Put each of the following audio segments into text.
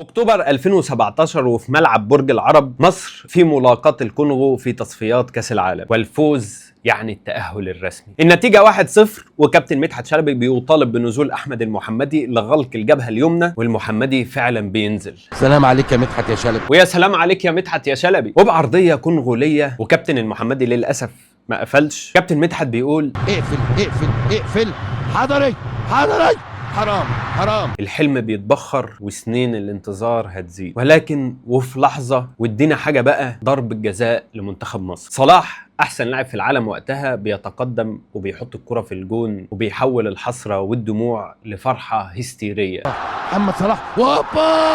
اكتوبر 2017 وفي ملعب برج العرب مصر في ملاقاة الكونغو في تصفيات كأس العالم، والفوز يعني التأهل الرسمي. النتيجة 1-0، وكابتن مدحت شلبي بيطالب بنزول أحمد المحمدي لغلق الجبهة اليمنى، والمحمدي فعلا بينزل. سلام عليك يا مدحت يا شلبي. ويا سلام عليك يا مدحت يا شلبي، وبعرضية كونغولية، وكابتن المحمدي للأسف ما قفلش. كابتن مدحت بيقول اقفل حضري حرام. الحلم بيتبخر وسنين الانتظار هتزيد، ولكن وفي لحظة وادينا حاجة بقى، ضرب الجزاء لمنتخب مصر. صلاح احسن لاعب في العالم وقتها بيتقدم وبيحط الكرة في الجون، وبيحول الحسرة والدموع لفرحة هستيرية. محمد صلاح وهوبا،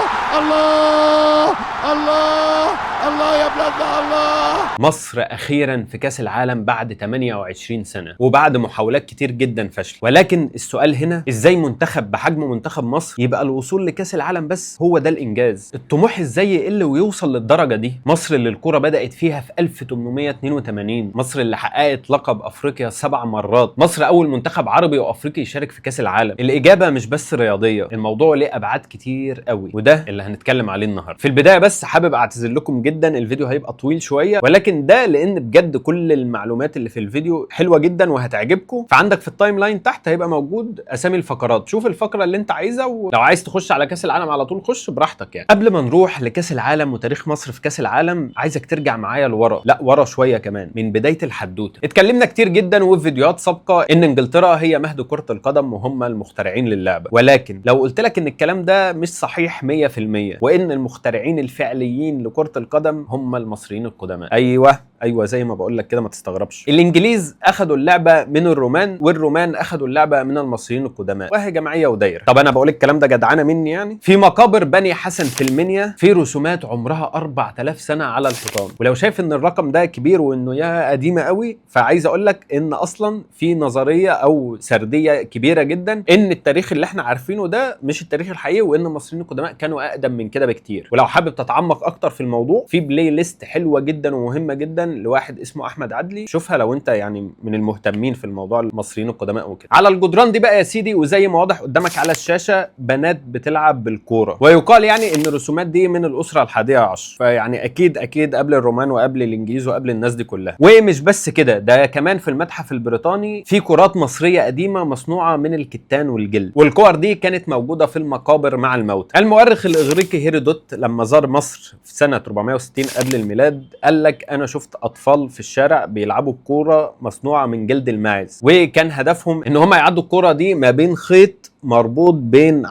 الله يا بلادنا الله. مصر اخيرا في كاس العالم بعد 28 سنة وبعد محاولات كتير جدا فشل. ولكن السؤال هنا، ازاي منتخب بحجم منتخب مصر يبقى الوصول لكاس العالم بس هو ده الانجاز؟ الطموح ازاي يقل ويوصل للدرجة دي؟ مصر اللي الكرة بدأت فيها في 1882، مصر اللي حققت لقب افريقيا 7 مرات، مصر اول منتخب عربي وافريقي يشارك في كاس العالم. الاجابة مش بس رياضية، الموضوع ليه ابعاد كتير قوي، وده اللي هنتكلم عليه النهارده. في البداية بس حابب اعتذر لكم جدا، الفيديو هيبقى طويل شوية، ولكن ده لان بجد كل المعلومات اللي في الفيديو حلوة جدا وهتعجبكم. فعندك في التايم لاين تحت هيبقى موجود اسامي الفقرات، شوف الفقرة اللي انت عايزها، ولو عايز تخش على كاس العالم على طول خش براحتك يعني. قبل ما نروح لكاس العالم وتاريخ مصر في كاس العالم، عايزك ترجع معايا لورا، لا ورا شوية كمان، من بداية الحدوتة. اتكلمنا كتير جدا وفي فيديوهات سابقة ان انجلترا هي مهد كرة القدم وهم المخترعين للعبة، ولكن لو قلت لك ان الكلام ده مش صحيح 100%، وان المخترعين الفعليين لكرة القدم هم المصريين القدماء، ايوه زي ما بقول لك كده، ما تستغربش. الانجليز اخذوا اللعبه من الرومان، والرومان اخذوا اللعبه من المصريين القدماء، وهي جمعيه ودايره. طب انا بقول الكلام ده جدعانه مني يعني. في مقابر بني حسن في المنيا في رسومات عمرها 4000 سنه على الحيطان، ولو شايف ان الرقم ده كبير وانه يا قديمه قوي، فعايز اقول لك ان اصلا في نظريه او سرديه كبيره جدا ان التاريخ اللي احنا عارفينه ده مش التاريخ الحقيقي، وان المصريين القدماء كانوا اقدم من كده بكتير. ولو حابب تتعمق اكتر في الموضوع، في بلاي ليست حلوه جدا ومهمه جدا لواحد اسمه احمد عدلي، شوفها لو انت يعني من المهتمين في الموضوع المصريين القدماء وكده. على الجدران دي بقى يا سيدي، وزي ما واضح قدامك على الشاشه، بنات بتلعب بالكوره، ويقال يعني ان الرسومات دي من الاسره ال11، فيعني اكيد قبل الرومان وقبل الانجليز وقبل الناس دي كلها. ومش بس كده، ده كمان في المتحف البريطاني في كرات مصريه قديمه مصنوعه من الكتان والجلد، والكور دي كانت موجوده في المقابر مع الموتى. المؤرخ الاغريقي هيرودوت لما زار مصر في سنه 460 قبل الميلاد قال لك انا شفت اطفال في الشارع بيلعبوا بكوره مصنوعه من جلد الماعز، وكان هدفهم ان هم يعدوا الكوره دي ما بين خيط مربوط بين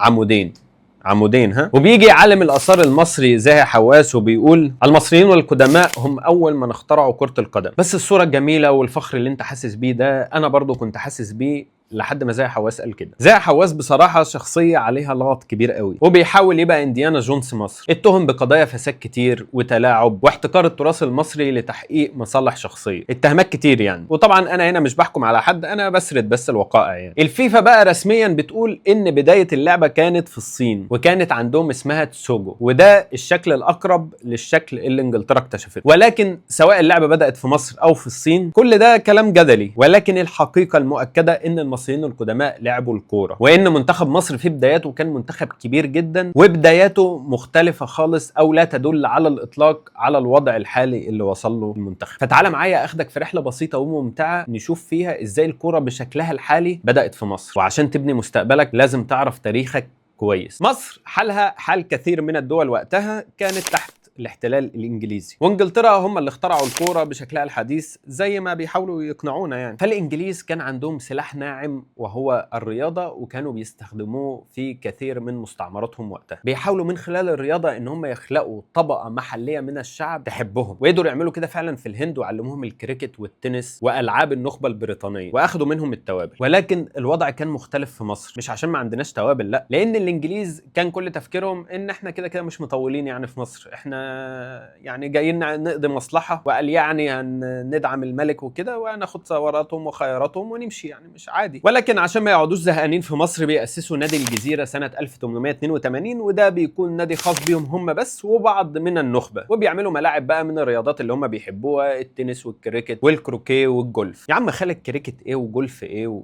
عمودين ها. وبيجي عالم الاثار المصري زاهي حواس وبيقول المصريين والقدماء هم اول من اخترعوا كرة القدم. بس الصورة الجميلة والفخر اللي انت حاسس بيه ده انا برضو كنت حاسس بيه لحد ما زاهي حواس قال كده. زاهي حواس بصراحة شخصية عليها لغط كبير قوي، وبيحاول يبقى انديانا جونز مصر. اتهم بقضايا فساد كتير وتلاعب واحتكار التراث المصري لتحقيق مصالح شخصية، اتهامات كتير يعني. وطبعا انا هنا مش بحكم على حد، انا بسرد بس الوقائع يعني. الفيفا بقى رسميا بتقول ان بداية اللعبة كانت في الصين، وكانت عندهم اسمها تسوجو، وده الشكل الاقرب للشكل اللي انجلترا اكتشفته. ولكن سواء اللعبة بدأت في مصر او في الصين، كل ده كلام جدلي، ولكن الحقيقة المؤكدة ان المصريين القدماء لعبوا الكورة، وان منتخب مصر في بداياته كان منتخب كبير جدا، وبداياته مختلفة خالص او لا تدل على الاطلاق على الوضع الحالي اللي وصل له المنتخب. فتعالى معايا اخدك في رحلة بسيطة وممتعة نشوف فيها ازاي الكورة بشكلها الحالي بدأت في مصر. وعشان تبني مستقبلك لازم تعرف تاريخك كويس. مصر حالها حال كثير من الدول وقتها كانت تحت الاحتلال الانجليزي، وانجلترا هم اللي اخترعوا الكوره بشكلها الحديث زي ما بيحاولوا يقنعونا يعني. فالانجليز كان عندهم سلاح ناعم وهو الرياضه، وكانوا بيستخدموه في كثير من مستعمراتهم وقتها. بيحاولوا من خلال الرياضه ان هم يخلقوا طبقه محليه من الشعب تحبهم، وقدروا يعملوا كده فعلا في الهند، وعلموهم الكريكت والتنس والعاب النخبه البريطانيه، واخدوا منهم التوابل. ولكن الوضع كان مختلف في مصر، مش عشان ما عندناش توابل، لا، لان الانجليز كان كل تفكيرهم ان احنا كده مش مطولين يعني في مصر، احنا يعني جايين نقضي مصلحه، وقال يعني هندعم الملك وكده وناخد ثوراتهم وخيراتهم ونمشي يعني، مش عادي. ولكن عشان ما يقعدوش زهقانين في مصر بيأسسوا نادي الجزيره سنه 1882، وده بيكون نادي خاص بيهم هم بس وبعض من النخبه، وبيعملوا ملاعب بقى من الرياضات اللي هم بيحبوها، التنس والكريكت والكروكيه والجولف. يا عم خلي الكريكت ايه وجولف ايه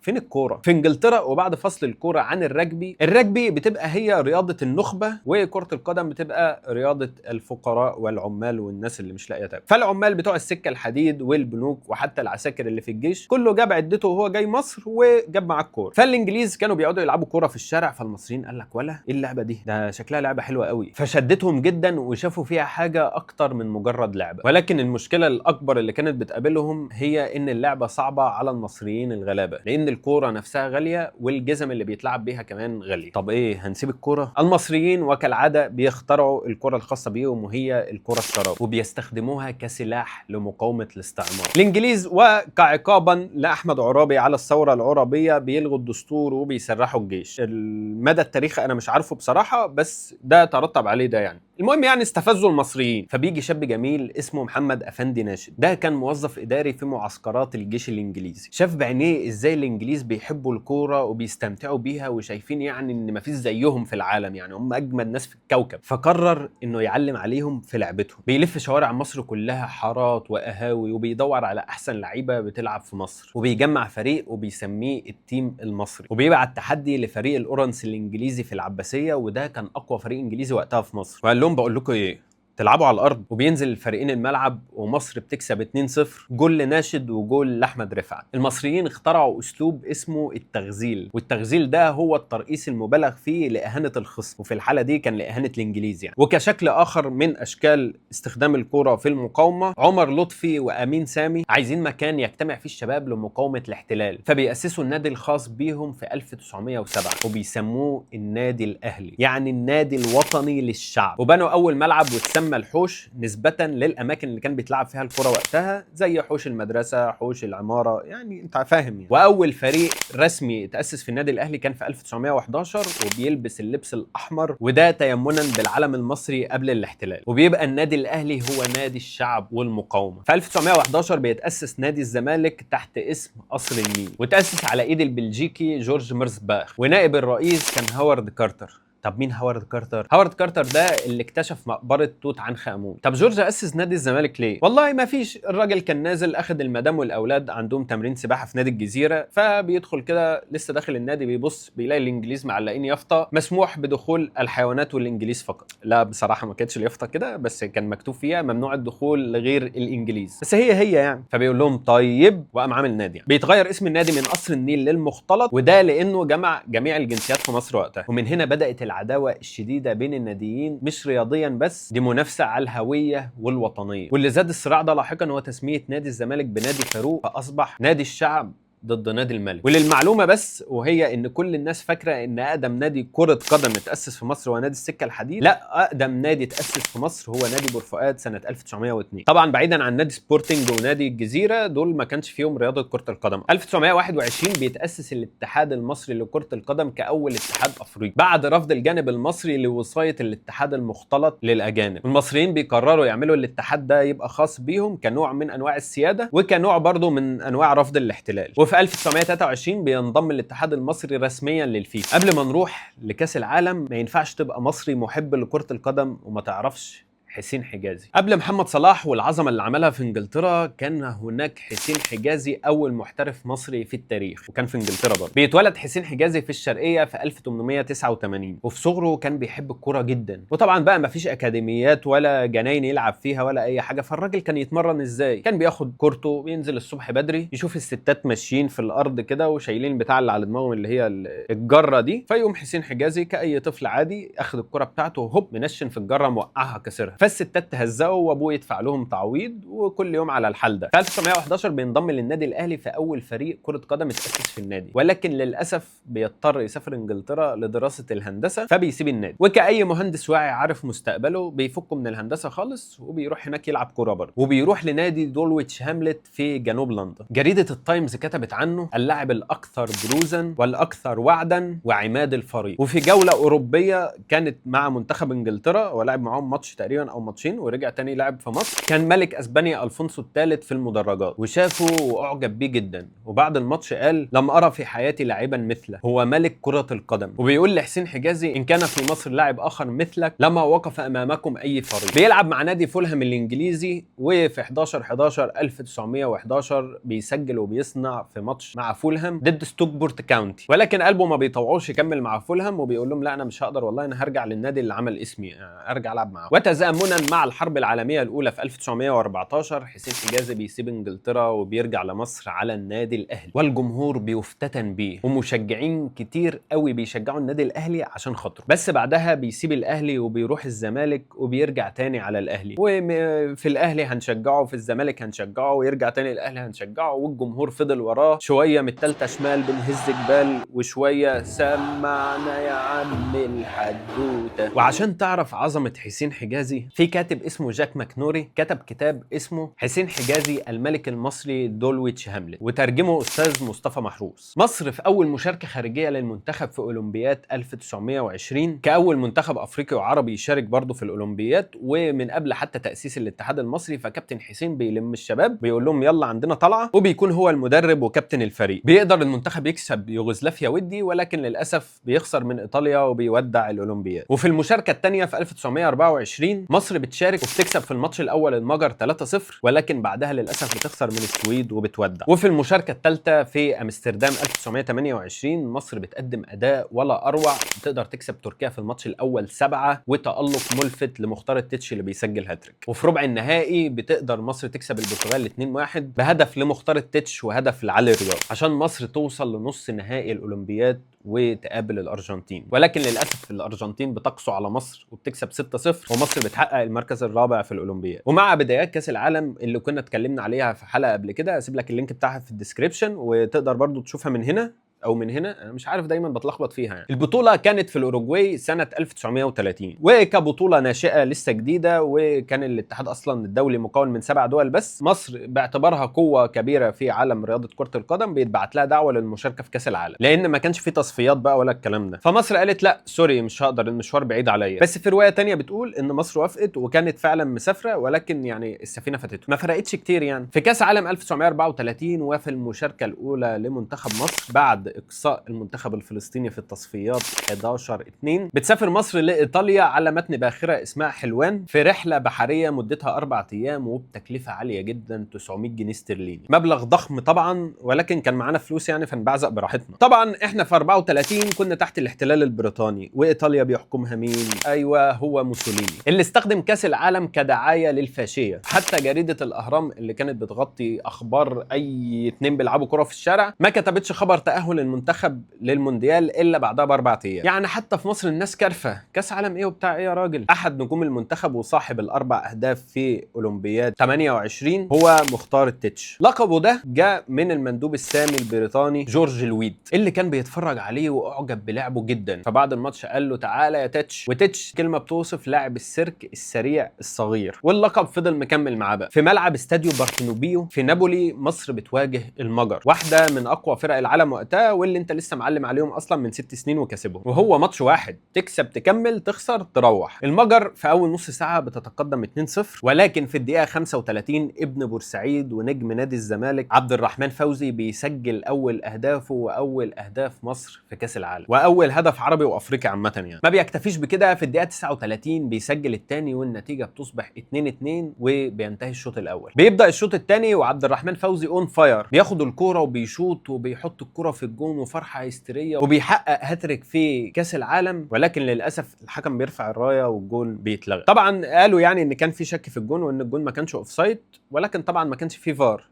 فين الكوره في انجلترا؟ وبعد فصل الكوره عن الرجبي بتبقى هي رياضه النخبه، وكره القدم بتبقى رياضه الفقراء والعمال والناس اللي مش لاقيه تاكل. فالعمال بتوع السكه الحديد والبنوك وحتى العساكر اللي في الجيش كله جاب عدته وهو جاي مصر وجاب معاه الكوره. فالانجليز كانوا بيقعدوا يلعبوا كوره في الشارع، فالمصريين قال لك ولا ايه اللعبه دي، ده شكلها لعبه حلوه قوي، فشدتهم جدا وشافوا فيها حاجه اكتر من مجرد لعبه. ولكن المشكله الاكبر اللي كانت بتقابلهم هي ان اللعبه صعبه على المصريين الغلابه، لان الكوره نفسها غاليه والجزم اللي بيتلعب بيها كمان غاليه. طب ايه، هنسيب الكوره؟ المصريين وكالعاده بيخترعوا الكوره الخاصه بيهم وهي الكوره الشراب، وبيستخدموها كسلاح لمقاومه الاستعمار. الانجليز وكعقابا لاحمد عرابي على الثوره العرابيه بيلغوا الدستور وبيسرحوا الجيش. المدى التاريخي انا مش عارفه بصراحه، بس ده ترتب عليه ده يعني. المهم يعني استفزوا المصريين، فبيجي شاب جميل اسمه محمد افندي ناشد، ده كان موظف اداري في معسكرات الجيش الانجليزي. شاف بعينيه ازاي الانجليز بيحبوا الكوره وبيستمتعوا بيها وشايفين يعني ان مفيش زيهم في العالم، يعني هم اجمد ناس في الكوكب. فقرر انه يعلم عليهم في لعبتهم. بيلف شوارع مصر كلها حارات وقهاوي وبيدور على احسن لعيبه بتلعب في مصر، وبيجمع فريق وبيسميه التيم المصري، وبيبعت تحدي لفريق الاورنس الانجليزي في العباسيه، وده كان اقوى فريق انجليزي وقتها في مصر. وقال لهم بقول لكم ايه، تلعبوا على الارض. وبينزل الفريقين الملعب ومصر بتكسب 2-0، جول لناشد وجول لاحمد رفعت. المصريين اخترعوا اسلوب اسمه التغزيل، والتغزيل ده هو الترقيص المبالغ فيه لاهانه الخصم، وفي الحاله دي كان لاهانه الانجليز يعني. وكشكل اخر من اشكال استخدام الكوره في المقاومه، عمر لطفي وامين سامي عايزين مكان يجتمع فيه الشباب لمقاومه الاحتلال، فبيأسسوا النادي الخاص بيهم في 1907 وبيسموه النادي الاهلي، يعني النادي الوطني للشعب. وبنوا اول ملعب واتسمى الحوش نسبة للأماكن اللي كان بيتلعب فيها الكرة وقتها، زي حوش المدرسة، حوش العمارة، يعني أنت فاهم يعني. وأول فريق رسمي اتأسس في النادي الأهلي كان في 1911 وبيلبس اللبس الأحمر، وده تيمنا بالعلم المصري قبل الاحتلال. وبيبقى النادي الأهلي هو نادي الشعب والمقاومة. في 1911 بيتأسس نادي الزمالك تحت اسم قصر النيل، وتأسس على إيد البلجيكي جورج ميرزباخ، ونائب الرئيس كان هوارد كارتر. طب مين هوارد كارتر؟ هوارد كارتر ده اللي اكتشف مقبرة توت عنخ آمون. طب جورج أسس نادي الزمالك ليه؟ والله ما فيش، الراجل كان نازل أخد المدام والأولاد عندهم تمرين سباحة في نادي الجزيرة، فبيدخل كده لسه داخل النادي بيبص بيلاقي الإنجليز معلقين يافطة مسموح بدخول الحيوانات والإنجليز فقط. لا بصراحة ما كانتش اليافطة كده، بس كان مكتوب فيها ممنوع الدخول لغير الإنجليز، بس هي يعني. فبيقول لهم طيب، وقام عامل نادي يعني. بيتغير اسم النادي من قصر النيل للمختلط، وده لأنه جمع جميع الجنسيات في مصر وقتها. ومن هنا بدأت العداوة الشديدة بين الناديين، مش رياضيا بس، دي منافسه على الهويه والوطنيه. واللي زاد الصراع ده لاحقا هو تسميه نادي الزمالك بنادي فاروق، فاصبح نادي الشعب ضد نادي الملك. وللمعلومه بس، وهي ان كل الناس فاكره ان اقدم نادي كره قدم اتاسس في مصر هو نادي السكه الحديد، لا، اقدم نادي اتاسس في مصر هو نادي بورفؤاد سنه 1902. طبعا بعيدا عن نادي سبورتنج ونادي الجزيره، دول ما كانش فيهم رياضه كره القدم. 1921 بيتاسس الاتحاد المصري لكره القدم كاول اتحاد افريقي بعد رفض الجانب المصري لوصايه الاتحاد المختلط للاجانب. المصريين بيقرروا يعملوا الاتحاد ده يبقى خاص بيهم كنوع من انواع السياده، وكنوع برضه من انواع رفض الاحتلال. وفي 1923 بينضم الاتحاد المصري رسميا للفيفا. قبل ما نروح لكاس العالم، ما ينفعش تبقى مصري محب لكرة القدم وما تعرفش حسين حجازي. قبل محمد صلاح والعظمه اللي عملها في انجلترا، كان هناك حسين حجازي اول محترف مصري في التاريخ، وكان في انجلترا برضه. بيتولد حسين حجازي في الشرقيه في 1889، وفي صغره كان بيحب الكوره جدا. وطبعا بقى ما فيش اكاديميات ولا جناين يلعب فيها ولا اي حاجه، فالراجل كان يتمرن ازاي؟ كان بياخد كورته، بينزل الصبح بدري يشوف الستات ماشيين في الارض كده وشايلين بتاع اللي على دماغهم اللي هي الجره دي، فيقوم حسين حجازي كاي طفل عادي اخد الكوره بتاعته وهوب منشن في الجره موقعها كسرها، فالستات تهزقوا وابوه يدفع لهم تعويض، وكل يوم على الحال ده. في 1911 بينضم للنادي الاهلي في اول فريق كره قدم اتاسس في النادي، ولكن للاسف بيضطر يسافر انجلترا لدراسه الهندسه، فبيسيب النادي. وكاي مهندس واعي عارف مستقبله، بيفكه من الهندسه خالص وبيروح هناك يلعب كوره برضه، وبيروح لنادي دولويتش هاملت في جنوب لندن. جريده التايمز كتبت عنه اللاعب الاكثر بروزا والاكثر وعدا وعماد الفريق. وفي جوله اوروبيه كانت مع منتخب انجلترا ولعب معاهم ماتش تقريبا او ماتشين ورجع تاني لعب في مصر. كان ملك اسبانيا الفونسو الثالث في المدرجات وشافه واعجب بيه جدا، وبعد الماتش قال: لم ارى في حياتي لاعبا مثله، هو ملك كرة القدم. وبيقول لحسين حجازي: ان كان في مصر لاعب اخر مثلك لما وقف امامكم اي فريق. بيلعب مع نادي فولهام الانجليزي، وفي 11/11/1911 بيسجل وبيصنع في ماتش مع فولهام ضد ستوكبورت كاونتي، ولكن قلبه ما بيطوعوش يكمل مع فولهام وبيقول لهم: لا انا مش هقدر والله، انا هرجع للنادي اللي عمل اسمي، ارجع العب معاه. وتزامنا مع الحرب العالميه الاولى في 1914 حسين حجازي بيسيب انجلترا وبيرجع لمصر على النادي الاهلي، والجمهور بيفتتن بيه ومشجعين كتير قوي بيشجعوا النادي الاهلي عشان خاطره. بس بعدها بيسيب الاهلي وبيروح الزمالك وبيرجع تاني على الاهلي، وفي الاهلي هنشجعه وفي الزمالك هنشجعه ويرجع تاني الاهلي هنشجعه، والجمهور فضل وراه شويه من التالتة شمال بنهز جبال وشويه سمعنا يا عم الحدوته. وعشان تعرف عظمه حسين حجازي، في كاتب اسمه جاك ماكنوري كتب كتاب اسمه حسين حجازي الملك المصري دولويتش هاملت، وترجمه استاذ مصطفى محروس. مصر في اول مشاركه خارجيه للمنتخب في اولمبياد 1920 كاول منتخب افريقي وعربي يشارك برضه في الاولمبياد، ومن قبل حتى تاسيس الاتحاد المصري فكابتن حسين بيلم الشباب بيقول لهم يلا عندنا طلعه، وبيكون هو المدرب وكابتن الفريق. بيقدر المنتخب يكسب يوغوسلافيا ودي، ولكن للاسف بيخسر من ايطاليا وبيودع الاولمبياد. وفي المشاركه الثانيه في 1924 مصر بتشارك وبتكسب في الماتش الاول المجر 3-0، ولكن بعدها للاسف بتخسر من السويد وبتودع. وفي المشاركه الثالثه في امستردام 1928 مصر بتقدم اداء ولا اروع، بتقدر تكسب تركيا في الماتش الاول 7 وتالق ملفت لمختار التتش اللي بيسجل هاتريك. وفي ربع النهائي بتقدر مصر تكسب البرتغال 2-1 بهدف لمختار التتش وهدف لعلي رياض عشان مصر توصل لنص نهائي الاولمبياد وتقابل الارجنتين. ولكن للاسف الارجنتين بتقسو على مصر وبتكسب 6-0، ومصر بتحقق المركز الرابع في الاولمبياد. ومع بدايات كاس العالم اللي كنا اتكلمنا عليها في حلقه قبل كده، هسيب لك اللينك بتاعها في الديسكريبشن وتقدر برضو تشوفها من هنا او من هنا، انا مش عارف دايما بتلخبط فيها يعني. البطوله كانت في الاوروجواي سنه 1930 وكبطوله ناشئه لسه جديده، وكان الاتحاد اصلا الدولي مكون من 7 دول بس. مصر باعتبارها قوه كبيره في عالم رياضه كره القدم بيتبعت لها دعوه للمشاركه في كاس العالم، لان ما كانش في تصفيات بقى ولا الكلام ده. فمصر قالت لا سوري مش هقدر، المشوار بعيد عليا. بس في روايه تانية بتقول ان مصر وافقت وكانت فعلا مسافره، ولكن يعني السفينه فاتته، ما فرقتش كتير يعني. في كاس عالم 1934 وفي المشاركه الاولى لمنتخب مصر بعد اقصاء المنتخب الفلسطيني في التصفيات 11-2 بتسافر مصر لايطاليا على متن باخره اسمها حلوان في رحله بحريه مدتها 4 ايام وبتكلفه عاليه جدا 900 جنيه استرليني، مبلغ ضخم طبعا، ولكن كان معانا فلوس يعني فنبعزق براحتنا. طبعا احنا في 34 كنا تحت الاحتلال البريطاني، وايطاليا بيحكمها مين؟ ايوه هو موسوليني اللي استخدم كاس العالم كدعايه للفاشيه. حتى جريده الاهرام اللي كانت بتغطي اخبار اي اتنين بيلعبوا كره في الشارع ما كتبتش خبر تاهل المنتخب للمونديال الا بعدها ب4 ايام. يعني حتى في مصر الناس كارفه، كاس عالم ايه وبتاع ايه يا راجل. احد نجوم المنتخب وصاحب ال4 اهداف في اولمبياد 28 هو مختار التتش. لقبه ده جاء من المندوب السامي البريطاني جورج لويد اللي كان بيتفرج عليه واعجب بلعبه جدا، فبعد الماتش قال له تعالى يا تتش. وتتش كلمه بتوصف لاعب السيرك السريع الصغير، واللقب فضل مكمل معاه بقى. في ملعب استاديو بارتينوبيو في نابولي مصر بتواجه المجر، واحده من اقوى فرق العالم وقتها، واللي انت لسه معلم عليهم اصلا من 6 سنين وكسبهم، وهو ماتش واحد تكسب تكمل تخسر تروح. المجر في اول نص ساعه بتتقدم 2-0، ولكن في الدقيقه 35 ابن بورسعيد ونجم نادي الزمالك عبد الرحمن فوزي بيسجل اول اهدافه واول اهداف مصر في كاس العالم، واول هدف عربي وافريقي عامه يعني. ما بيكتفيش بكده، في الدقيقه 39 بيسجل الثاني والنتيجه بتصبح 2-2 وبينتهي الشوط الاول. بيبدا الشوط الثاني وعبد الرحمن فوزي اون فاير، بياخد الكوره وبيشوط وبيحط الكوره في الجون وفرحه هستيريه وبيحقق هاتريك في كاس العالم، ولكن للاسف الحكم بيرفع الرايه والجون بيتلغى. طبعا قالوا يعني ان كان في شك في الجون وان الجون ما كانش اوفسايد، ولكن طبعا ما كانش فيه فار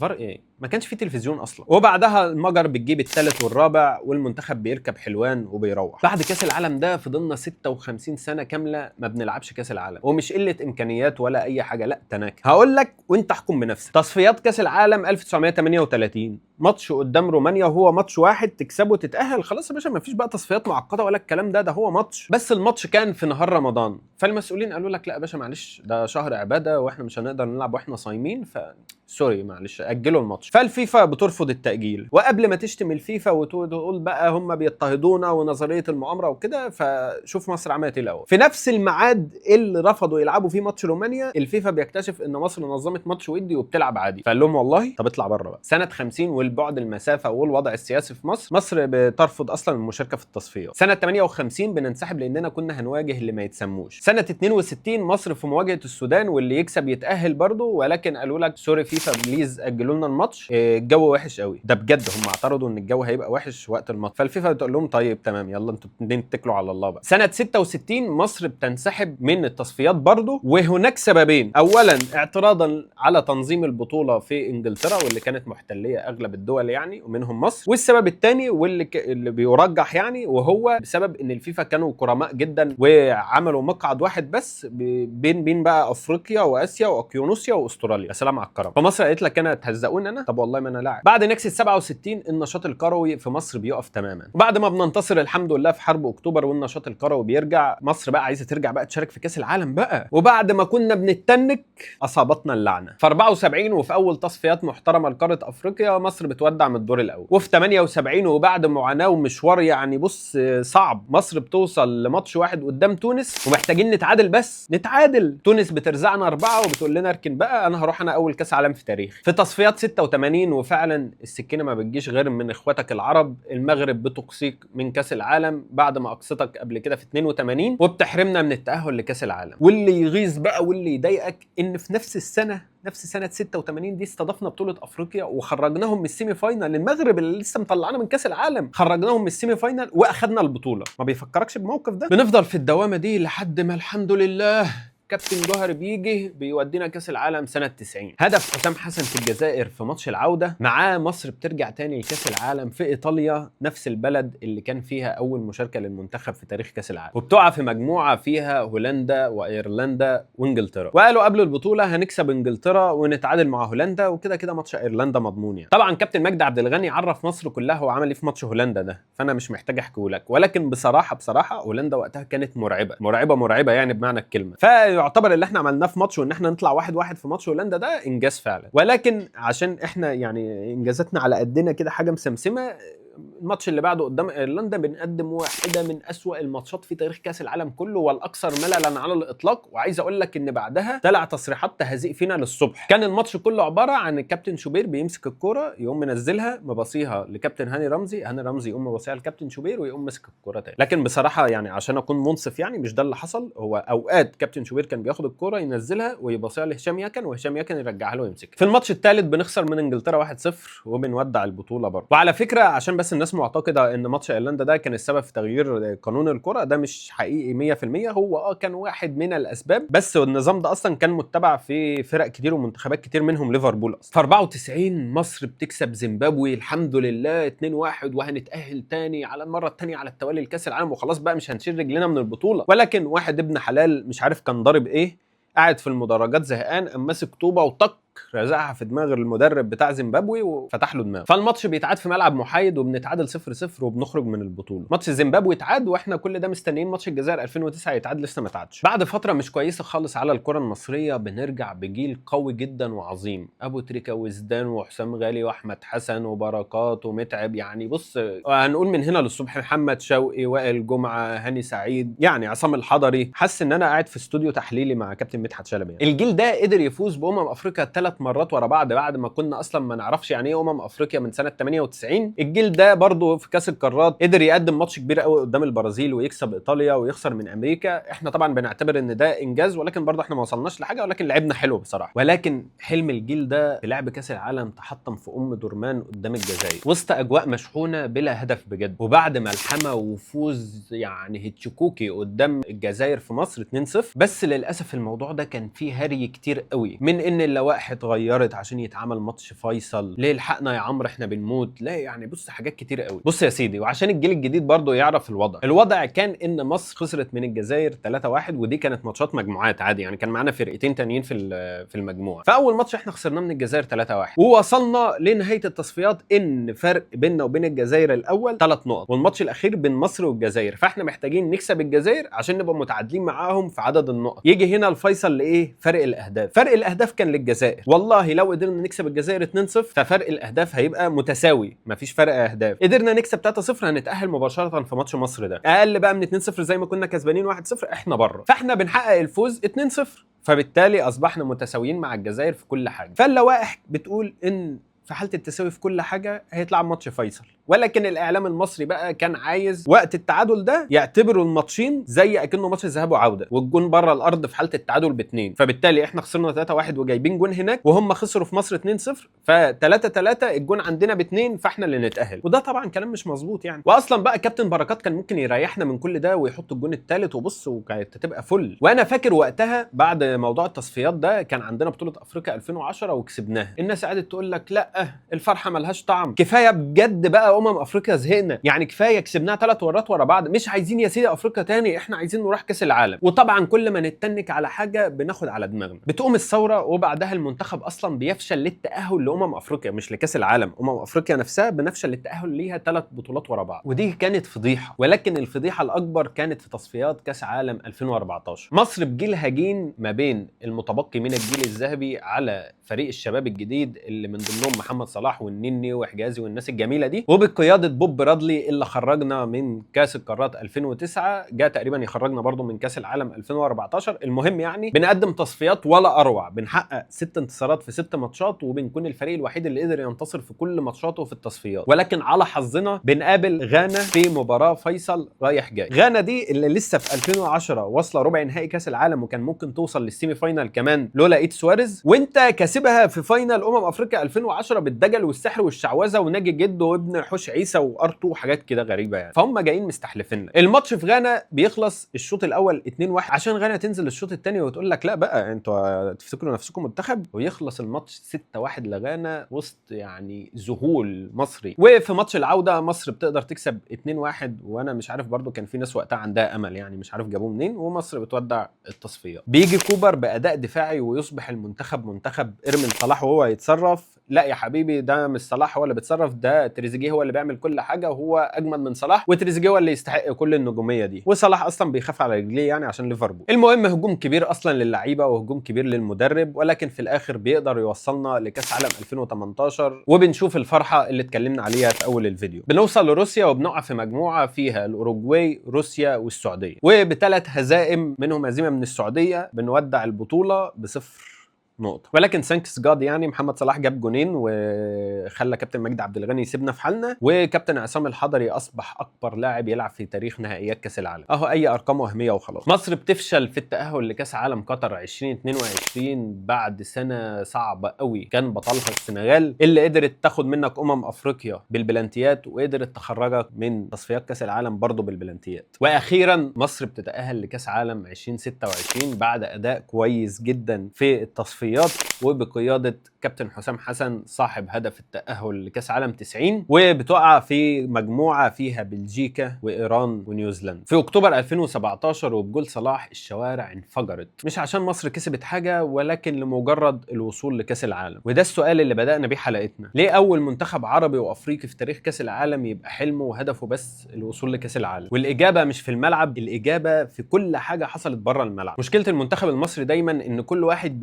ايه، ما كانش في تلفزيون اصلا. وبعدها المجر بتجيب الثالث والرابع والمنتخب بيركب حلوان وبيروح. بعد كاس العالم ده فضلنا 56 سنه كامله ما بنلعبش كاس العالم، ومش قله امكانيات ولا اي حاجه، لا تناكر. هقول لك وانت احكم بنفسك. تصفيات كاس العالم 1938 ماتش قدام رومانيا وهو ماتش واحد تكسبه تتاهل، خلاص يا باشا ما فيش بقى تصفيات معقده ولا الكلام ده هو ماتش. بس الماتش كان في نهار رمضان، فالمسؤولين قالوا لك لا يا باشا معلش ده شهر عباده واحنا مش هنقدر نلعب واحنا صايمين، ف سوري معلش اجلوا الماتش. الماتش، فالفيفا بترفض التاجيل. وقبل ما تشتم الفيفا وتقول بقى هم بيضطهدونا ونظريه المؤامره وكده، فشوف مصر عملت ايه الاول. في نفس الميعاد اللي رفضوا يلعبوا فيه ماتش رومانيا، الفيفا بيكتشف ان مصر نظمت ماتش ودي وبتلعب عادي، فقال لهم والله طب اطلع بره بقى. سنه 50 والبعد المسافه والوضع السياسي في مصر بترفض اصلا المشاركه في التصفيات. سنه 58 بننسحب لاننا كنا هنواجه اللي ما يتسموش. سنه 62 مصر في مواجهه السودان واللي يكسب يتاهل برضه، ولكن قالوا لك سوري فيفا بليز اجلوا لنا الماتش، الجو وحش قوي. ده بجد هم اعترضوا ان الجو هيبقى وحش وقت الماتش، فالفيفا بتقول لهم طيب تمام يلا انتوا الاثنين اتكلوا على الله بقى. سنه 66 مصر بتنسحب من التصفيات برضه، وهناك سببين. اولا اعتراضا على تنظيم البطوله في انجلترا واللي كانت محتليه اغلب الدول يعني ومنهم مصر، والسبب الثاني اللي بيرجح يعني وهو بسبب ان الفيفا كانوا كرماء جدا وعملوا مقعد واحد بس بين بقى افريقيا واسيا واوكيانوسيا واستراليا. يا سلام على الكرم. فمصر قالت لك انا تهزقوني انا، طب والله ما انا لاعب. بعد نكسة 67 النشاط الكروي في مصر بيقف تماما، وبعد ما بننتصر الحمد لله في حرب اكتوبر والنشاط الكروي بيرجع، مصر بقى عايزه ترجع بقى تشارك في كاس العالم بقى. وبعد ما كنا بنتنك اصابتنا اللعنه في 74 وفي اول تصفيات محترمه لقاره افريقيا مصر بتودع من الدور الاول. وفي 78 وبعد معاناه ومشوار يعني بص صعب، مصر بتوصل لماتش واحد قدام تونس ومحتاجين نتعادل، بس نتعادل. تونس بترزعنا 4 وبتقول لنا اركن بقى انا هروح انا اول كاس عالم في تاريخ. في تصفيات 86 وفعلا السكينه ما بتجيش غير من اخواتك العرب، المغرب بتقصيك من كاس العالم بعد ما اقصتك قبل كده في 82 وبتحرمنا من التاهل لكاس العالم. واللي يغيظ بقى واللي يضايقك ان في نفس سنه 86 دي استضفنا بطوله افريقيا وخرجناهم من السيمي فاينال. المغرب اللي لسه مطلعنا من كاس العالم خرجناهم من السيمي فاينال واخدنا البطوله. ما بيفكركش بالموقف ده؟ بنفضل في الدوامه دي لحد ما الحمد لله كابتن جوهر بيجي بيودينا كاس العالم سنه 90. هدف حسام حسن في الجزائر في ماتش العوده، معاه مصر بترجع تاني لكاس العالم في ايطاليا، نفس البلد اللي كان فيها اول مشاركه للمنتخب في تاريخ كاس العالم، وبتقع في مجموعه فيها هولندا وايرلندا وانجلترا. وقالوا قبل البطوله هنكسب انجلترا ونتعادل مع هولندا، وكده كده ماتش ايرلندا مضمون يعني. طبعا كابتن مجدي عبد الغني عرف مصر كلها هو عمل ايه في ماتش هولندا ده، فانا مش محتاج احكيه لك. ولكن بصراحه هولندا وقتها كانت مرعبه يعني بمعنى الكلمه. يعتبر اللي احنا عملناه في ماتش وان احنا نطلع 1-1 في ماتش هولندا ده انجاز فعلا. ولكن عشان احنا يعني انجازاتنا على قدنا كده حاجه مسمسمه، الماتش اللي بعده قدام ايرلندا بنقدم واحده من اسوأ الماتشات في تاريخ كاس العالم كله والاكثر مللا على الاطلاق. وعايز اقول لك ان بعدها طلع تصريحات تهزيء فينا للصبح. كان الماتش كله عباره عن الكابتن شوبير بيمسك الكوره يقوم منزلها مباصيها لكابتن هاني رمزي يقوم مباصيها لكابتن شوبير ويقوم ماسك الكوره تاني. لكن بصراحه يعني عشان اكون منصف يعني مش ده اللي حصل. هو اوقات كابتن شوبير كان بياخد الكوره ينزلها ويباصيها لهشام يكن وهشام يكن يرجعها له ويمسكها. في الماتش الثالث بنخسر من انجلترا 1-0 وبنودع البطوله برضه. وعلى فكره عشان بس الناس معتقده ان ماتش ايرلندا ده كان السبب في تغيير قانون الكره، ده مش حقيقي 100%. هو كان واحد من الاسباب، بس النظام ده اصلا كان متبع في فرق كتير ومنتخبات كتير منهم ليفربول اصلا. في 94 مصر بتكسب زيمبابوي الحمد لله 2-1 وهنتاهل تاني على المره الثانيه على التوالي لكاس العالم وخلاص بقى مش هنشيل رجلنا من البطوله. ولكن واحد ابن حلال مش عارف كان ضارب ايه، قاعد في المدرجات زهقان قام ماسك طوبه وطق رزعها في دماغ المدرب بتاع زيمبابوي وفتح له دماغه. فالماتش بيتعاد في ملعب محايد وبنتعادل 0-0 وبنخرج من البطوله. ماتش زيمبابوي اتعاد واحنا كل ده مستنيين ماتش الجزائر 2009 يتعاد، لسه ما اتعادش. بعد فتره مش كويسه خالص على الكره المصريه بنرجع بجيل قوي جدا وعظيم، ابو تريكه وزدان وحسام غالي واحمد حسن وبركات ومتعب. يعني بص هنقول من هنا للصبح محمد شوقي، وائل جمعه، هاني سعيد، يعني عصام الحضري. حاسس ان انا قاعد في استوديو تحليلي مع كابتن مدحت شلبي يعني. الجيل ده قدر يفوز افريقيا 3 مرات ورا بعض بعد ما كنا اصلا ما نعرفش يعني ايه افريقيا من سنه 98. الجيل ده برضو في كاس القارات قدر يقدم ماتش كبير قوي قدام البرازيل ويكسب ايطاليا ويخسر من امريكا. احنا طبعا بنعتبر ان ده انجاز، ولكن برضو احنا ما وصلناش لحاجه، ولكن لعبنا حلو بصراحه. ولكن حلم الجيل ده في لعب كاس العالم تحطم في درمان قدام الجزائر وسط اجواء مشحونه بلا هدف بجد، وبعد ملحمه وفوز يعني هيتشكوكي قدام الجزائر في مصر 2-0. بس للاسف الموضوع ده كان فيه هري كتير قوي، من ان اللوائح اتغيرت عشان يتعمل ماتش فيصل، ليه الحقنا يا عمرو احنا بنموت، لا يعني بص حاجات كتير قوي. بص يا سيدي، وعشان الجيل الجديد برضو يعرف الوضع كان ان مصر خسرت من الجزائر 3-1 ودي كانت ماتشات مجموعات عادي يعني، كان معانا فرقتين تانيين في المجموعه. فاول ماتش احنا خسرناه من الجزائر 3-1 ووصلنا لنهايه التصفيات ان فرق بيننا وبين الجزائر الاول 3 نقط، والماتش الاخير بين مصر والجزائر، فاحنا محتاجين نكسب الجزائر عشان نبقى متعادلين معاهم في عدد النقط. يجي هنا الفيصل لايه؟ فرق الاهداف كان للجزائر والله لو قدرنا نكسب الجزائر 2-0 ففرق الاهداف هيبقى متساوي، مفيش فرق اهداف. قدرنا نكسب 3-0 هنتاهل مباشره في ماتش مصر ده. اقل بقى من 2-0 زي ما كنا كسبانين 1-0 احنا بره، فاحنا بنحقق الفوز 2-0، فبالتالي اصبحنا متساويين مع الجزائر في كل حاجه. فاللوائح بتقول ان في حاله التساوي في كل حاجه هيتلعب ماتش فيصل، ولكن الاعلام المصري بقى كان عايز وقت التعادل ده يعتبروا الماتشين زي اكنه ماتش ذهاب وعوده، والجون بره الارض في حاله التعادل ب2، فبالتالي احنا خسرنا 3-1 وجايبين جون هناك، وهم خسروا في مصر 2-0، ف3-3 الجون عندنا ب2 فاحنا اللي نتاهل. وده طبعا كلام مش مظبوط يعني. واصلا بقى كابتن بركات كان ممكن يريحنا من كل ده ويحط الجون الثالث وبص وكانت هتبقى فل. وانا فاكر وقتها بعد موضوع التصفيات ده كان عندنا بطوله افريقيا 2010 وكسبناها، الناس قعدت تقول لك لا الفرحه ملهاش طعم، كفايه بجد بقى افريقيا زهقنا، يعني كفايه كسبناها 3 مرات ورا بعض، مش عايزين يا سيدي افريقيا تاني، احنا عايزين نروح كاس العالم. وطبعا كل ما نتنك على حاجه بناخد على دماغنا. بتقوم الثوره وبعدها المنتخب اصلا بيفشل للتاهل افريقيا، مش لكاس العالم، افريقيا نفسها بنفشل للتاهل ليها 3 بطولات ورا بعض، ودي كانت فضيحه. ولكن الفضيحه الاكبر كانت في تصفيات كاس عالم 2014. مصر بجيل هجين ما بين المتبقي من الجيل الذهبي على فريق الشباب الجديد اللي من ضمنهم محمد صلاح والنني وحجازي والناس الجميله دي، وبقياده بوب برادلي اللي خرجنا من كاس القارات 2009، جاء تقريبا يخرجنا برضو من كاس العالم 2014. المهم يعني بنقدم تصفيات ولا اروع، بنحقق 6 انتصارات في 6 ماتشات، وبنكون الفريق الوحيد اللي قدر ينتصر في كل ماتشاته في التصفيات. ولكن على حظنا بنقابل غانا في مباراه فيصل رايح جاي. غانا دي اللي لسه في 2010 واصله ربع نهائي كاس العالم وكان ممكن توصل للسيمي فاينال كمان لولا ايد سواريز، وانت كسبها في فاينال افريقيا 2010 بالدجل والسحر والشعوذه وناجي جده وابن حوش عيسى وارتو وحاجات كده غريبه يعني. فهم جايين مستحلفين. الماتش في غانا بيخلص الشوط الاول 2-1 عشان غانا تنزل الشوط الثاني وتقول لك لا بقى انتوا تفتكروا نفسكم منتخب، ويخلص الماتش 6-1 لغانا وسط يعني ذهول مصري. وفي ماتش العوده مصر بتقدر تكسب 2-1، وانا مش عارف برضو كان في ناس وقتها عندها امل يعني مش عارف جابوه منين، ومصر بتودع التصفيات. بيجي كوبر باداء دفاعي ويصبح المنتخب منتخب ارمن صلاح وهو يتصرف. لا يا حبيبي ده مش صلاح هو اللي بيتصرف، ده تريزيجيه هو اللي بيعمل كل حاجه وهو اجمد من صلاح، وتريزيجيه هو اللي يستحق كل النجوميه دي، وصلاح اصلا بيخاف على رجليه يعني عشان ليفربول. المهم هجوم كبير اصلا للعيبه وهجوم كبير للمدرب، ولكن في الاخر بيقدر يوصلنا لكاس عالم 2018 وبنشوف الفرحه اللي اتكلمنا عليها في اول الفيديو. بنوصل لروسيا وبنقع في مجموعه فيها الاوروجواي روسيا والسعوديه، وب3 هزائم منهم هزيمه من السعوديه بنودع البطوله ب0 نقطة. ولكن ثانكس جاد يعني محمد صلاح جاب جونين وخلى كابتن مجدي عبد الغني يسيبنا في حالنا، وكابتن عصام الحضري اصبح اكبر لاعب يلعب في تاريخ نهائيات كاس العالم. اهو اي ارقام وهميه وخلاص. مصر بتفشل في التاهل لكاس عالم قطر 2022 بعد سنه صعبه قوي كان بطلها السنغال اللي قدرت تاخد منك افريقيا بالبلانتيات وقدرت تخرجك من تصفيات كاس العالم برضه بالبلانتيات. واخيرا مصر بتتاهل لكاس عالم 2026 بعد اداء كويس جدا في التصفيات وبقياده كابتن حسام حسن صاحب هدف التاهل لكاس عالم 90، وبتقع في مجموعه فيها بلجيكا وايران ونيوزيلندا في اكتوبر 2017. وبجول صلاح الشوارع انفجرت، مش عشان مصر كسبت حاجه ولكن لمجرد الوصول لكاس العالم. وده السؤال اللي بدانا بيه حلقتنا، ليه اول منتخب عربي وافريقي في تاريخ كاس العالم يبقى حلمه وهدفه بس الوصول لكاس العالم؟ والاجابه مش في الملعب، الاجابه في كل حاجه حصلت بره الملعب. مشكله المنتخب المصري دايما ان كل واحد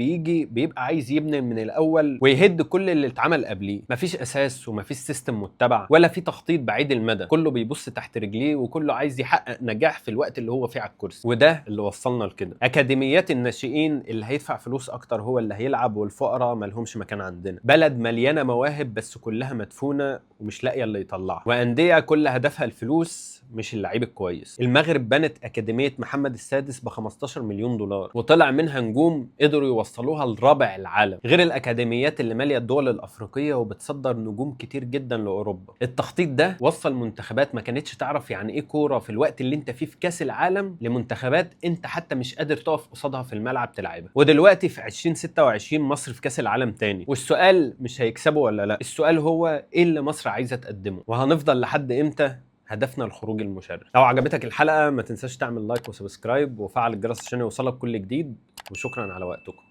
بيبقى عايز يبني من الاول ويهد كل اللي اتعمل قبليه، مفيش اساس ومفيش سيستم متبع ولا في تخطيط بعيد المدى، كله بيبص تحت رجليه وكله عايز يحقق نجاح في الوقت اللي هو فيه على الكرسي. وده اللي وصلنا لكده. اكاديميات الناشئين اللي هيدفع فلوس اكتر هو اللي هيلعب، والفقراء مالهمش مكان عندنا. بلد مليانه مواهب بس كلها مدفونه ومش لاقيه اللي يطلعها، وانديه كل هدفها الفلوس مش اللعيب الكويس. المغرب بنت اكاديميه محمد السادس ب 15 مليون دولار وطلع منها نجوم قدروا يوصلوها لرابع العالم، غير الاكاديميات اللي ماليه الدول الافريقيه وبتصدر نجوم كتير جدا لاوروبا. التخطيط ده وصل منتخبات ما كانتش تعرف يعني ايه كوره في الوقت اللي انت فيه في كاس العالم لمنتخبات انت حتى مش قادر تقف قصادها في الملعب تلعبها. ودلوقتي في 2026 مصر في كاس العالم تاني، والسؤال مش هيكسبوا ولا لا، السؤال هو ايه اللي مصر عايزه تقدمه، وهنفضل لحد امتى هدفنا الخروج المشرف. لو عجبتك الحلقه ما تنساش تعمل لايك وسبسكرايب وفعل الجرس عشان يوصلك كل جديد، وشكرا على وقتكم.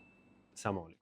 سلام عليكم.